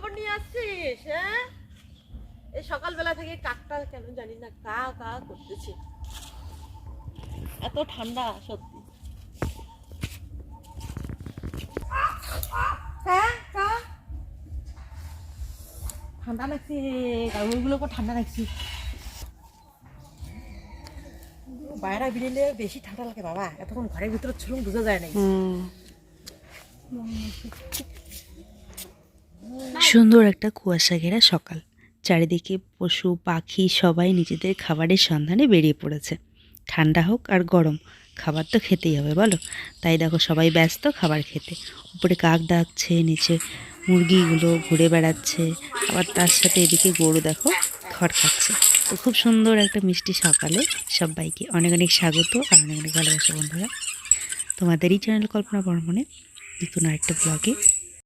খবর নিয়ে আসছিস? হ্যাঁ, এই সকালবেলা থেকে কাকটা কেন জানি না কা কা করতেছে। এত ঠান্ডা সত্যি। ঠান্ডা লাগছে, কাগজগুলোকে ঠান্ডা লাগছে। বাইরে বেরিয়ে বেশি ঠান্ডা লাগে বাবা, এতক্ষণ ঘরের ভিতরে ছিল বোঝা যায় না। সুন্দর একটা কুয়াশা ঘেরা সকাল, চারিদিকে পশু পাখি সবাই নিজেদের খাবারের সন্ধানে বেরিয়ে পড়েছে। ঠান্ডা হোক আর গরম, খাবার তো খেতেই হবে বলো। তাই দেখো সবাই ব্যস্ত খাবার খেতে। উপরে কাক ডাকছে, নিচে মুরগিগুলো ঘুরে বেড়াচ্ছে, আবার তার সাথে এদিকে গরু দেখো খড় খাচ্ছে। তো খুব সুন্দর একটা মিষ্টি সকালে সবাইকে অনেক অনেক স্বাগত আর অনেক অনেক ভালোবাসা বন্ধুরা তোমাদেরই চ্যানেল কল্পনা বর্মনে নতুন আরেকটা ব্লগে।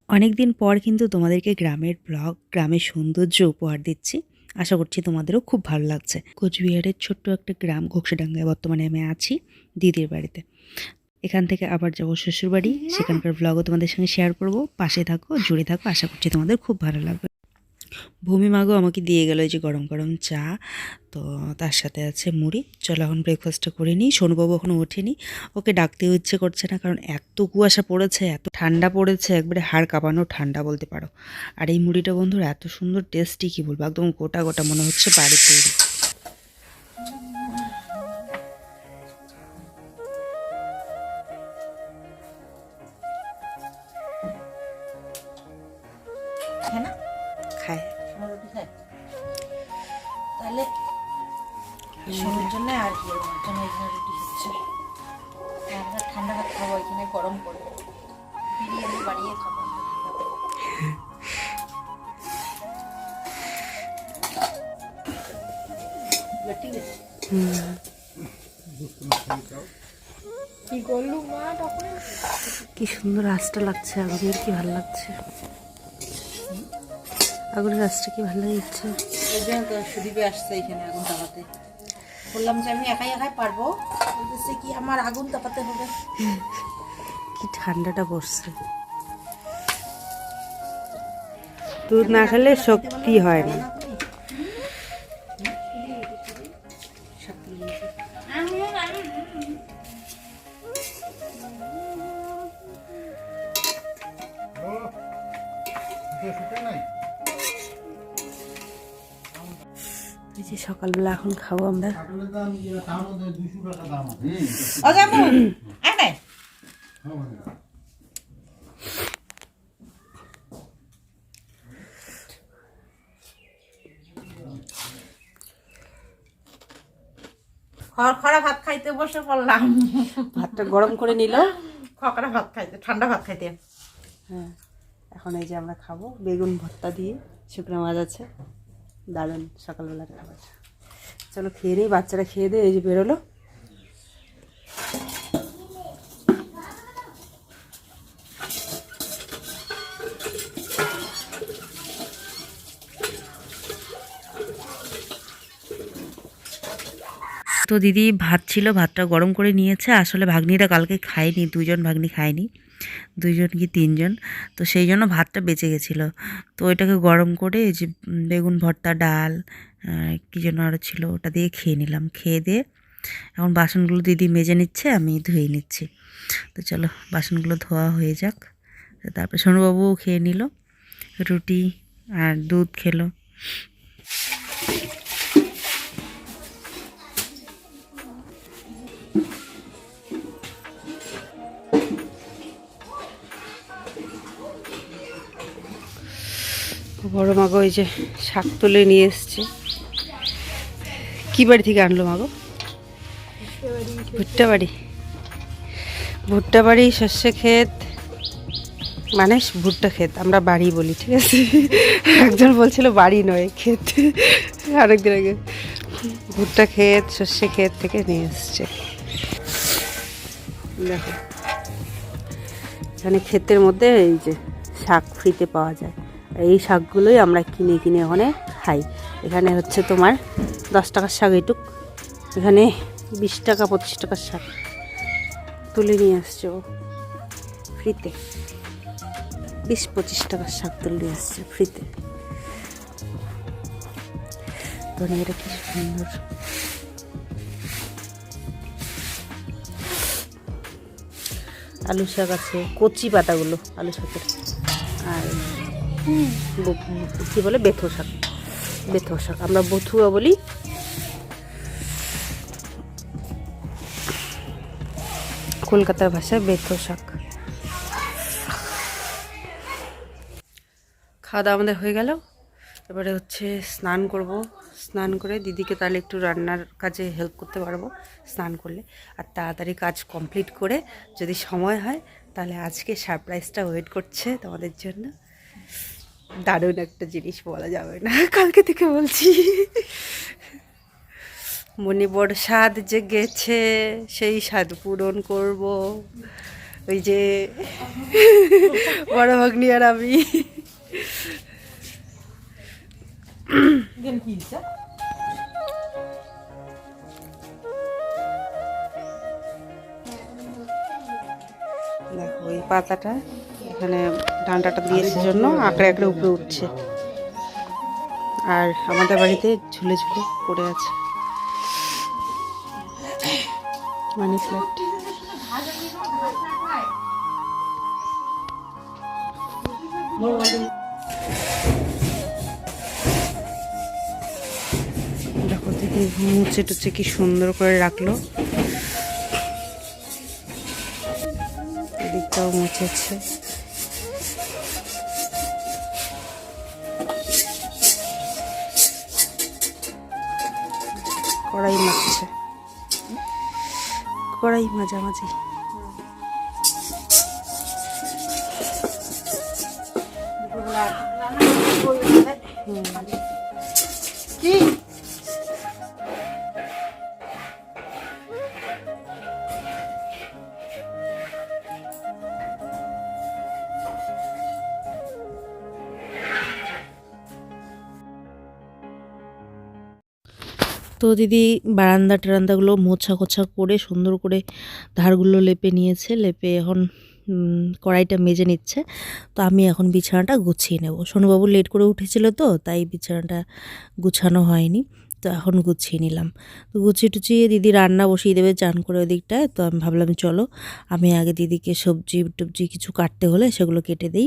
অনেকদিন পর কিন্তু তোমাদেরকে গ্রামের ব্লগ, গ্রামের সৌন্দর্য উপহার দিচ্ছি। আশা করছি তোমাদেরও খুব ভালো লাগছে। কোচবিহারের ছোট্ট একটা গ্রাম ঘোকসাডাঙ্গায় বর্তমানে আমি আছি দিদির বাড়িতে। এখান থেকে আবার যাবো শ্বশুরবাড়ি, সেখানকার ব্লগও তোমাদের সঙ্গে শেয়ার করব। পাশে থাকো, জুড়ে থাকো, আশা করছি তোমাদের খুব ভালো লাগবে। ভূমি মাগো আমাকে দিয়ে গেল এই যে গরম গরম চা, তো তার সাথে আছে মুড়ি। চলো এখন ব্রেকফাস্টটা করে নিই। সোনুবাবু এখনও ওঠেনি, ওকে ডাকতেও ইচ্ছে করছে না, কারণ এত কুয়াশা পড়েছে, এত ঠান্ডা পড়েছে, একবারে হাড় কাঁপানো ঠান্ডা বলতে পারো। আর এই মুড়িটা বন্ধুরা এত সুন্দর টেস্টি, কী বলবো, একদম গোটা গোটা মনে হচ্ছে বাড়ির তৈরি। খায় তাহলে শরীরের জন্য আর কি, ওর জন্য এখানে রুটি হচ্ছে। আমরা ঠান্ডা ভাত খাবো, এখানে গরম করবো, বিরিয়ানি বানিয়ে খাবো। ঠিক আছে, কি করলু মা তখন? কি সুন্দর আঁচটা লাগছে আগুনের, কি ভালো লাগছে আগুনের আঁচটা, কি ভালো লাগছে। এই জন্য তো সুদীপে আসছে এখানে আগুন তাপাতে। বললাম যে আমি একাই একাই পারবো, বলতেছে কি আমার আগুন তাপাতে হবে। কি ঠান্ডাটা পড়ছে, দুধ না খেলে শক্তি হয় না। এই যে সকালবেলা এখন খাবো আমরা। খড়খড়া ভাত খাইতে বসে পড়লাম। ভাতটা গরম করে নিল, খড়খড়া ভাত খাইতে, ঠান্ডা ভাত খাইতে। হ্যাঁ, এখন এই যে আমরা খাবো বেগুন ভর্তা দিয়ে, শুকনো মাছ আছে, দারুণ সকালবেলার খাবার। চলো খেয়ে নিই, বাচ্চারা খেয়ে দিয়ে এই যে বেরোলো। তো দিদি ভাত ছিল, ভাতটা গরম করে নিয়েছে। আসলে ভাগ্নিরা কালকে খায়নি, দুজন ভাগ্নি খায়নি, দুইজন কি তিনজন, তো সেই জন্য ভাতটা বেঁচে গেছিলো। তো ওইটাকে গরম করে এই যে বেগুন ভর্তা, ডাল, কী যেন আরও ছিল, ওটা দিয়ে খেয়ে নিলাম। খেয়ে দিয়ে এখন বাসনগুলো দিদি মেজে নিচ্ছে, আমি ধুয়ে নিচ্ছি। তো চলো বাসনগুলো ধোয়া হয়ে যাক। তারপরে সোনুবাবুও খেয়ে নিল, রুটি আর দুধ খেলো। বড় মাগো ওই যে শাক তুলে নিয়ে এসছে। কি বাড়ি থেকে আনলো মাগো? ভুট্টা বাড়ি। ভুট্টা বাড়ি, শস্য ক্ষেত, মানে ভুট্টা ক্ষেত আমরা বাড়ি বলি, ঠিক আছে। একজন বলছিল বাড়ি নয় ক্ষেত, আরেকদিন আগে। ভুট্টা ক্ষেত, শস্য ক্ষেত থেকে নিয়ে এসছে। দেখো এখানে ক্ষেতের মধ্যে এই যে শাক ফ্রিতে পাওয়া যায়, এই শাকগুলোই আমরা কিনে কিনে ওখানে খাই। এখানে হচ্ছে তোমার 10 টাকার শাক এটুক, এখানে 20 টাকা 25 টাকার শাক তুলে নিয়ে আসছে ও ফ্রিতে। 20-25 টাকার শাকতুলি আসছে ফ্রিতে। ধনিয়াটা কি সুন্দর। আলু শাক আছে, কচি পাতাগুলো আলু শাকের। আর কি বলে বেথো শাক, বেথো শাক আমরা বথুয়া বলি। কলকাতার ভাষায় বেথো শাক। খাওয়া দাওয়া আমাদের হয়ে গেল। এবারে হচ্ছে স্নান করব। স্নান করে দিদিকে তাহলে একটু রান্নার কাজে হেল্প করতে পারবো স্নান করলে। আর তাড়াতাড়ি কাজ কমপ্লিট করে যদি সময় হয় তাহলে আজকে সারপ্রাইজটা ওয়েট করছে তোমাদের জন্য। দারুণ একটা জিনিস, বলা যাবে না, কালকে থেকে বলছি। মনে বড় স্বাদ যে গেছে, সেই স্বাদ পূরণ করব। ওই যে বড় ভাগ্নি আর আমি। দেখো এই পাতাটা এখানে ডান্ডাটা দিয়েছে জন্য আঁকড়ে আঁকড়ে উপরে উঠছে। আর আমাদের বাড়িতে ঝুলে ঝুলে পড়ে আছে মানি প্ল্যান্ট। দেখো দিদি মুছে টুচ্ছে কি সুন্দর করে রাখলো। এদিকটাও মুছেছে। কড়াই মাখছে, কড়াই মাঝামাঝি। কি তো দিদি বারান্দা টারান্দাগুলো মোছা কোছা করে সুন্দর করে ধারগুলো লেপে নিয়েছে। লেপে এখন কড়াইটা মেজে নিচ্ছে। তো আমি এখন বিছানাটা গুছিয়ে নেব। সোনুবাবু লেট করে উঠেছিল তো তাই বিছানাটা গুছানো হয়নি, তো এখন গুছিয়ে নিলাম। তো গুছিয়ে টুচিয়ে দিদি রান্না বসিয়ে দেবে চান করে ওদিকটায়। তো আমি ভাবলাম চলো আমি আগে দিদিকে সবজি টবজি কিছু কাটতে হলে সেগুলো কেটে দিই।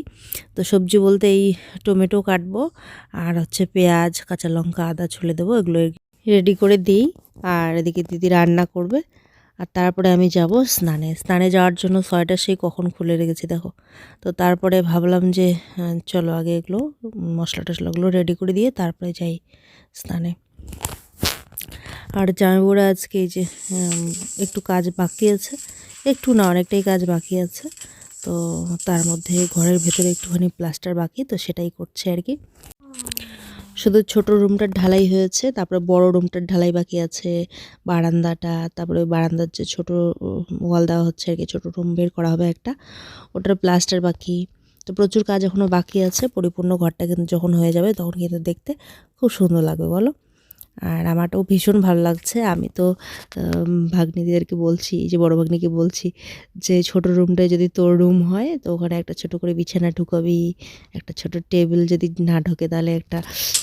তো সবজি বলতে এই টমেটো কাটবো, আর হচ্ছে পেঁয়াজ, কাঁচা লঙ্কা, আদা ছুলে দেবো, এগুলো রেডি করে দিই। আর এদিকে দিদি রান্না করবে। আর তারপরে আমি যাব স্নানে। স্নানে যাওয়ার জন্য সোয়েটার সেই কখন খুলে রেখেছি দেখো। তো তারপরে ভাবলাম যে চলো আগে এগুলো মশলা টশলাগুলো রেডি করে দিয়ে তারপরে যাই স্নানে। আর জামাইবাবুরা আজকে এই যে একটু কাজ বাকি আছে, একটু না অনেকটাই কাজ বাকি আছে। তো তার মধ্যে ঘরের ভেতরে একটুখানি প্লাস্টার বাকি, তো সেটাই করছে আর কি। শুধু ছোট রুমটার ঢালাই হয়েছে, তারপরে বড় রুমটার ঢালাই বাকি আছে, বারান্দাটা, তারপরে বারান্দার যে ছোট ওয়াল দেওয়া হচ্ছে আর কি, ছোট রুম বের করা হবে একটা, ওটার প্লাস্টার বাকি। তো প্রচুর কাজ এখনও বাকি আছে। পরিপূর্ণ ঘরটা কিন্তু যখন হয়ে যাবে তখন কিন্তু দেখতে খুব সুন্দর লাগবে বলো। আর আমারটাও ভীষণ ভালো লাগছে। আমি তো ভাগ্নিদেরকে বলছি, যে বড় ভাগ্নিকে বলছি যে ছোট রুমটায় যদি তোর রুম হয় তো ওখানে একটা ছোট করে বিছানা ঢুকাবি, একটা ছোট টেবিল যদি না ঢোকে তাহলে একটা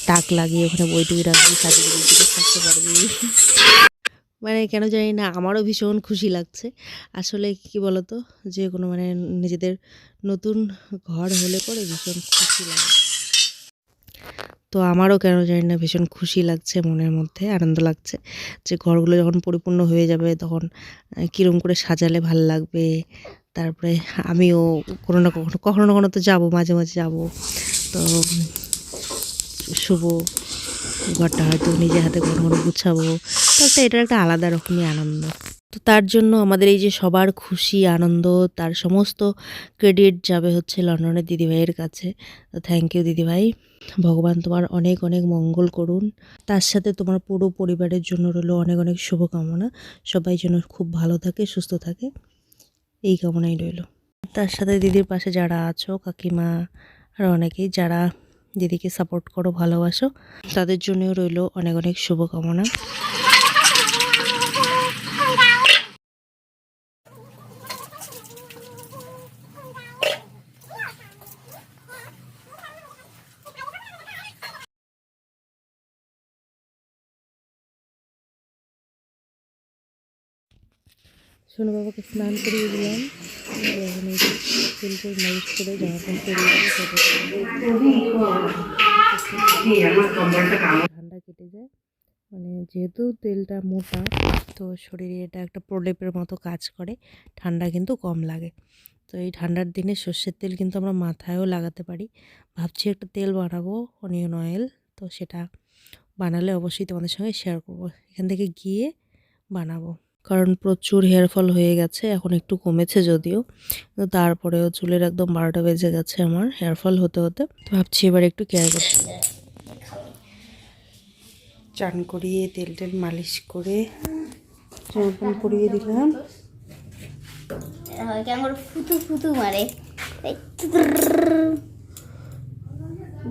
তাক লাগিয়ে ওখানে বই টুই রাখবি, সাজিয়ে দিকে থাকতে পারবি। মানে কেন জানি না আমারও ভীষণ খুশি লাগছে। আসলে কি বলতো, যে কোনো মানে নিজেদের নতুন ঘর হলে পরে ভীষণ খুশি লাগে। তো আমারও কেন জানি না ভীষণ খুশি লাগছে, মনের মধ্যে আনন্দ লাগছে যে ঘরগুলো যখন পরিপূর্ণ হয়ে যাবে তখন কীরকম করে সাজালে ভাল লাগবে। তারপরে আমিও কোনো না কখনো না কখনো তো যাবো, মাঝে মাঝে যাবো। তো শুভ ঘরটা হয়তো নিজে হাতে কখনো কখনো গুছাবো, তো এটার একটা আলাদা রকমই আনন্দ। তো তার জন্য আমাদের এই যে সবার খুশি আনন্দ, তার সমস্ত ক্রেডিট যাবে হচ্ছে লন্ডনের দিদিভাইয়ের কাছে। তো থ্যাংক ইউ দিদিভাই, ভগবান তোমার অনেক অনেক মঙ্গল করুন। তার সাথে তোমার পুরো পরিবারের জন্য রইল অনেক অনেক শুভকামনা। সবাই যেন খুব ভালো থাকে, সুস্থ থাকে, এই কামনাই রইল। তার সাথে দিদির পাশে যারা আছো, কাকিমা আর অনেকেই যারা দিদিকে সাপোর্ট করো, ভালোবাসো, তাদের জন্যও রইল অনেক অনেক শুভকামনা। সোনু বাবাকে স্নান করিয়ে দিলাম, এখন এই তেল টেল মালিশ করে জামা প্যান্ট পরিয়ে ঠান্ডা কেটে যায়। মানে যেহেতু তেলটা মোটা তো শরীরে এটা একটা প্রলেপের মতো কাজ করে, ঠান্ডা কিন্তু কম লাগে। তো এই ঠান্ডার দিনে সর্ষের তেল কিন্তু আমরা মাথায়ও লাগাতে পারি। ভাবছি একটা তেল বানাবো, অনিয়ন অয়েল। তো সেটা বানালে অবশ্যই তোমাদের সঙ্গে শেয়ার করব। এখান থেকে গিয়ে বানাবো, কারণ প্রচুর হেয়ার ফল হয়ে গেছে, এখন একটু কমেছে যদিও, কিন্তু তারপরেও চুলের একদম 12টা বেজে গেছে আমার হেয়ার ফল হতে হতে। তো ভাবছি এবার একটু কেয়ার করতে। চান করিয়ে তেল টেল মালিশ করে জামা প্যান্ট পরিয়ে দিলাম। কেমন ফুটু ফুটু মারে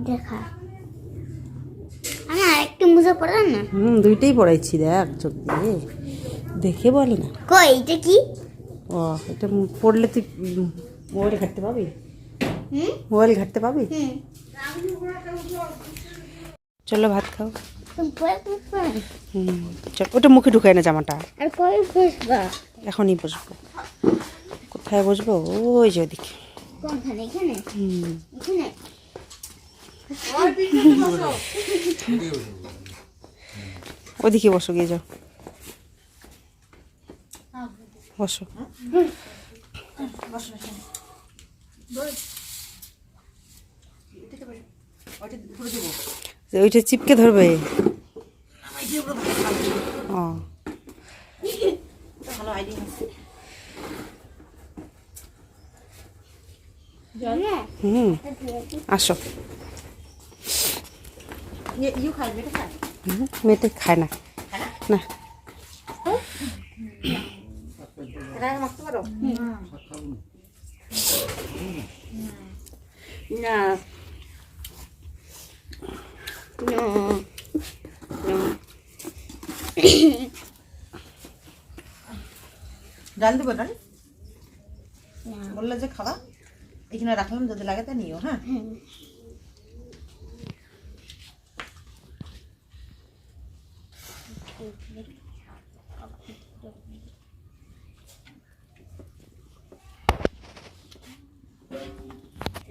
দেখা। আমি আরেকটু মুজা পড়ান না। দুইটাই পড়াইছি, দেখ চোখ দিয়ে দেখে বলে না। কই এটা কি? ও এটা পড়লে তুই মোবাইল ঘাটতে পাবি, মোবাইল ঘাটতে পাবি। চলো ভাত খাও। চল, ওটা মুখে ঢুকায় না জামাটা। আর কই বসবা? এখনই বসবো। কোথায় বসবো? ওই যে ওদিকে। কোনখানে? এখানে? এখানে? ওদিকে বসো, গিয়ে যাও বসো। ওইটা চিপকে ধরবে। ও ভালো আইডিয়া আছে। আসো। ইউ খাই, বেটা খাই। মেয়েটা খায় না, না এটা মাখতে পারো না? ডাল দেবো? ডাল বললে যে খাওয়া, এখানে রাখলাম, যদি লাগে তা নিও। হ্যাঁ,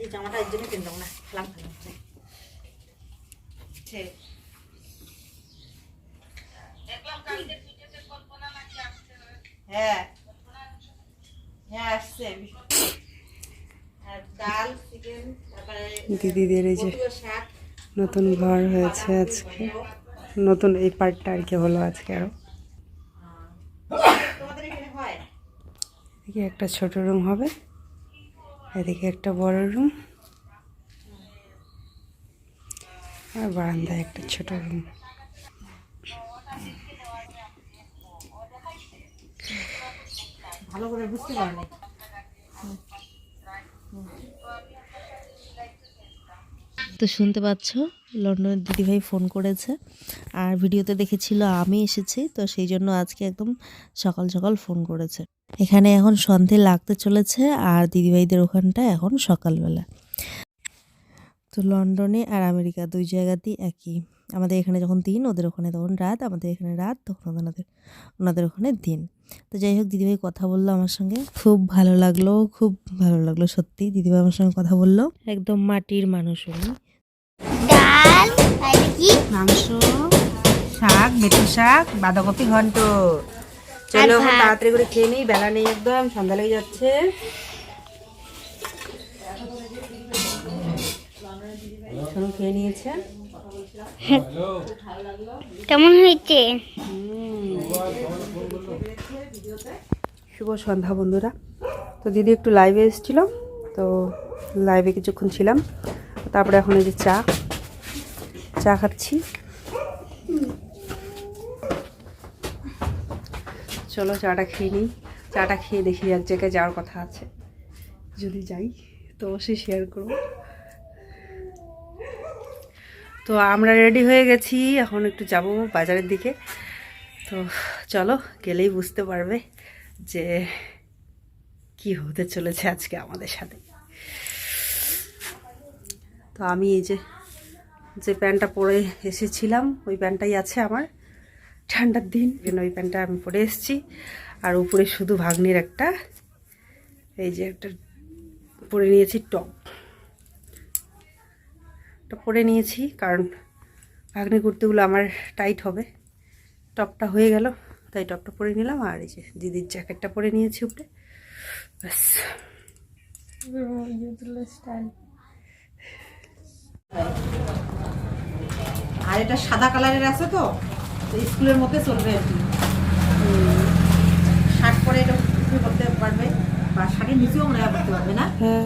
এই জামাটা এর জন্য কিনতাম না, খেলাম খেলাম। ঠিক, হ্যাঁ হ্যাঁ আসছে। আর ডাল, চিকেন, তারপরে দিদিদের এই যে শাক। নতুন ঘর হয়েছে আজকে, নতুন এই পার্টটা আর কি হলো আজকে। আরো তোমাদের এখানে হয়? এদিকে একটা ছোট রুম হবে, এদিকে একটা বড় রুম, আর বারান্দায় একটা ছোট রুম। ভালো করে বুঝতে পারো। তো শুনতে পাচ্ছ, লন্ডনের দিদিভাই ফোন করেছে, আর ভিডিওতে দেখেছিল আমি এসেছি, তো সেই জন্য আজকে একদম সকাল সকাল ফোন করেছে। এখানে এখন সন্ধে লাগতে চলেছে, আর দিদিভাইদের ওখানটা এখন সকালবেলা। তো লন্ডনে আর আমেরিকা দুই জায়গাতেই একই, আমাদের এখানে যখন দিন ওদের ওখানে তখন রাত, আমাদের এখানে রাত তখন ওনাদের ওখানে দিন। তো যাই হোক, দিদিভাই কথা বললো আমার সঙ্গে, খুব ভালো লাগলো, খুব ভালো লাগলো সত্যি। দিদিভাই আমার সঙ্গে কথা বললো, একদম মাটির মানুষ উনি। ডাল আর কি? মাংস, শাক, মেথি শাক, বাঁধাকপি ঘন্ট। চলো এখন তাড়াতাড়ি করে খেয়ে নিই, বেলা নেই, একদম সন্ধ্যা লেগে যাচ্ছে। শোনো খেয়ে নিয়েছে, কেমন হয়েছে? শুভ সন্ধ্যা বন্ধুরা। তো দিদি একটু লাইভে এসেছিল, তো লাইভে কিছুক্ষণ ছিলাম, তারপরে এখন এই যে চা খাচ্ছি। চলো চাটা খেয়ে নিই, চাটা খেয়ে দেখি এক জায়গায় যাওয়ার কথা আছে, যদি যাই তো অবশ্যই শেয়ার করব। তো আমরা রেডি হয়ে গেছি, এখন একটু যাব বাজারের দিকে। তো চলো, গেলেই বুঝতে পারবে যে কি হতে চলেছে আজকে আমাদের সাথে। তো আমি এই যে প্যান্টটা পরে এসেছিলাম ওই প্যান্টটাই আছে আমার, ঠান্ডার দিন ওই প্যান্টটা আমি পরে এসেছি। আর উপরে শুধু ভাগ্নের একটা এই যে একটা পরে নিয়েছি টপ পরে নিয়েছি, কারণ ভাগ্নে কুর্তিগুলো আমার টাইট হবে। টপটা হয়ে গেল তাই টপটা পরে নিলাম, আর এই যে দিদির জ্যাকেটটা পরে নিয়েছি উপরে, ব্যাস। আর এটা সাদা কালারের আছে তো স্কুলের মধ্যে চলবে আর কি। শার্ট পরে এটা করতে পারবে, বা শার্টের নিচেও মনে হয় করতে পারবে না? হ্যাঁ,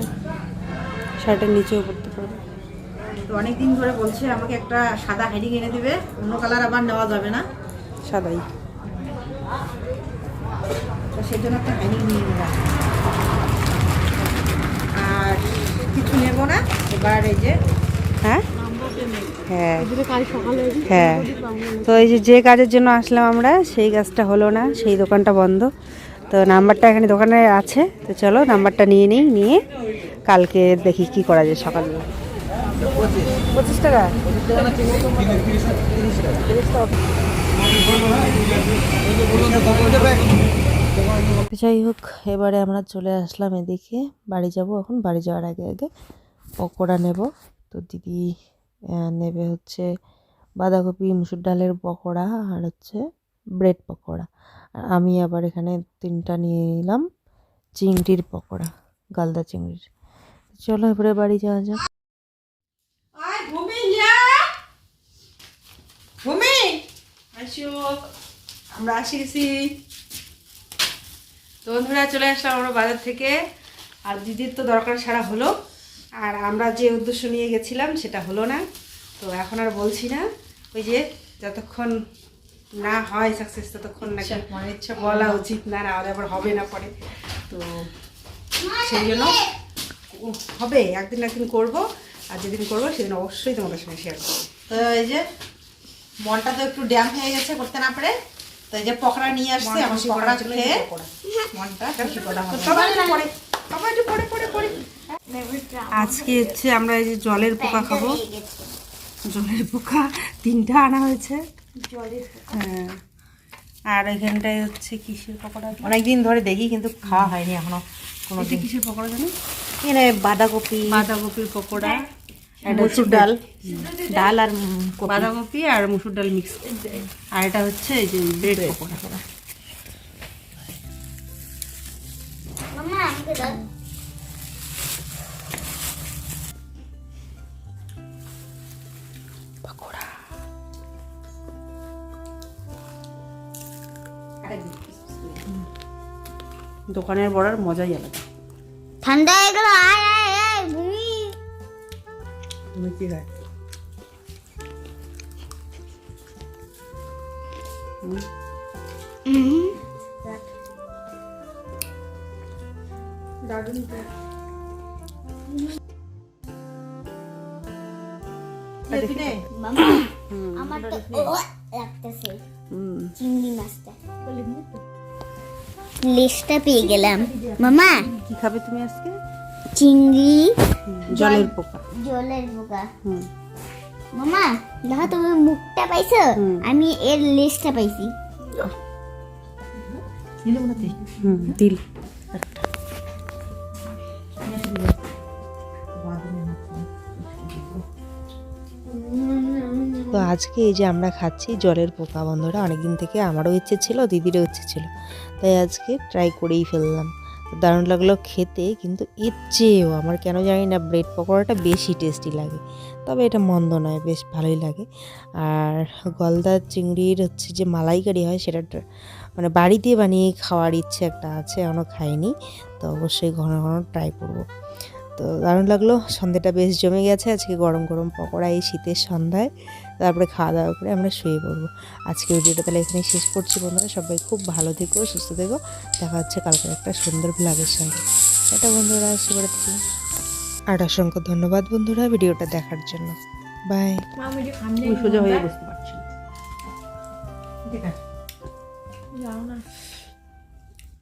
শার্টের নিচেও পরতে পারবে। তো অনেকদিন ধরে বলছে আমাকে একটা সাদা হেডিং এনে দিবে, অন্য কালার আবার নেওয়া যাবে না, সাদাই। তো সেই জন্য একটা হেডিং নিয়ে নিলাম। আর কিছু নেবো না এবার। এই যে হ্যাঁ হ্যাঁ হ্যাঁ, তো এই যে কাজের জন্য আসলাম আমরা, সেই কাজটা হলো না, সেই দোকানটা বন্ধ। তো নাম্বারটা এখানে দোকানে আছে, তো চলো নাম্বারটা নিয়ে কালকে দেখি কি করা যায়। সকালবেলা 25 টাকা। যাই হোক, এবারে আমরা চলে আসলাম এদিকে, বাড়ি যাব। এখন বাড়ি যাওয়ার আগে পকোড়া নেব। তো দিদি নেবে হচ্ছে বাঁধাকপি মুসুর ডালের পকোড়া আর হচ্ছে ব্রেড পকোড়া। আর আমি আবার এখানে 3টা নিয়ে নিলাম চিংড়ির পকোড়া, গালদা চিংড়ির। চলো এবারে বাড়ি যাওয়া যাক। আমরা আসি তো বন্ধুরা, চলে আসলাম আমরা বাজার থেকে। আর দিদির তো দরকার ছাড়া হলো, আর আমরা যে উদ্দেশ্য নিয়ে গেছিলাম সেটা হলো না। তো এখন আর বলছি না, ওই যে যতক্ষণ না হয় সাকসেস ততক্ষণ নাকি মনে ইচ্ছা বলা উচিত না, নাহলে আবার হবে না পরে। তো সেই জন্য হবে, একদিন করবো, আর যেদিন করবো সেদিন অবশ্যই তোমাদের সঙ্গে শেয়ার করবো। তো এই যে মনটা তো একটু ড্যাম হয়ে গেছে করতে না পারে, তো এই যে পকোড়া নিয়ে আসছে, আমার পকোড়া খেয়ে মনটা খুশি করা হবে। আজকে হচ্ছে আমরা এই যে জলের পোকা খাবো। জলের পোকা 3টা আনা হয়েছে। হ্যাঁ, আর এখানটায় হচ্ছে কিসের পকোড়া, অনেকদিন ধরে দেখি কিন্তু খাওয়া হয়নি এখনো কোনো দিন। কিসের পকোড়া জানো? এখানে বাঁধাকপির পকোড়া, মসুর ডাল আর বাঁধাকপি আর মুসুর ডাল মিক্স, আর এটা হচ্ছে এই যে ব্রেড পকোড়া। মামা আমাকে দাও। পকোড়া দোকানের বড়ার মজাই আলাদা। ঠান্ডা হয়ে গেল, আয় আয় আয় ভূমি। তুমি কি খায়? দারুণ। মামা আমার তো লাগতেছে চিংড়ি মাছটা। লিস্টটা পেয়ে গেলাম। মামা কি খাবে তুমি আজকে? চিংড়ি জলের পোকা। মামা দেখো তুমি মুখটা পাইছো, আমি এর লিস্টটা পাইছি। দিল। তো আজকে এই যে আমরা খাচ্ছি জলের পোকা বন্ধুরা, অনেকদিন থেকে আমারও ইচ্ছে ছিল, দিদিরও ইচ্ছে ছিল, তাই আজকে ট্রাই করেই ফেললাম। দারুণ লাগলো খেতে, কিন্তু এর চেয়েও আমার কেন জানি না ব্রেড পকোড়াটা বেশি টেস্টি লাগে, তবে এটা মন্দ নয়, বেশ ভালোই লাগে। আর গলদা চিংড়ির হচ্ছে যে মালাইকারি হয়, সেটা মানে বাড়িতে বানিয়ে খাওয়ার ইচ্ছে একটা আছে, এখনও খাইনি, তো অবশ্যই ঘন ট্রাই করব। তো দারুণ লাগলো, সন্ধ্যাটা বেশ জমে গেছে আজকে, গরম গরম পকোড়া এই শীতের সন্ধ্যায়। তারপরে খাওয়া দাওয়া করে আমরা শুয়ে পড়বো। আজকে ভিডিওটা তাহলে এখানেই শেষ করছি বন্ধুরা, সবাই খুব ভালো থেকো, সুস্থ থেকো, দেখা হচ্ছে কালকে একটা সুন্দর ভ্লগের সঙ্গে। এটা বন্ধুরা শুভরাত্রি, আর অসংখ্য ধন্যবাদ বন্ধুরা ভিডিওটা দেখার জন্য। বাই। সোজা হয়ে বসতে পারছি না। ঠিক আছে, যাও না।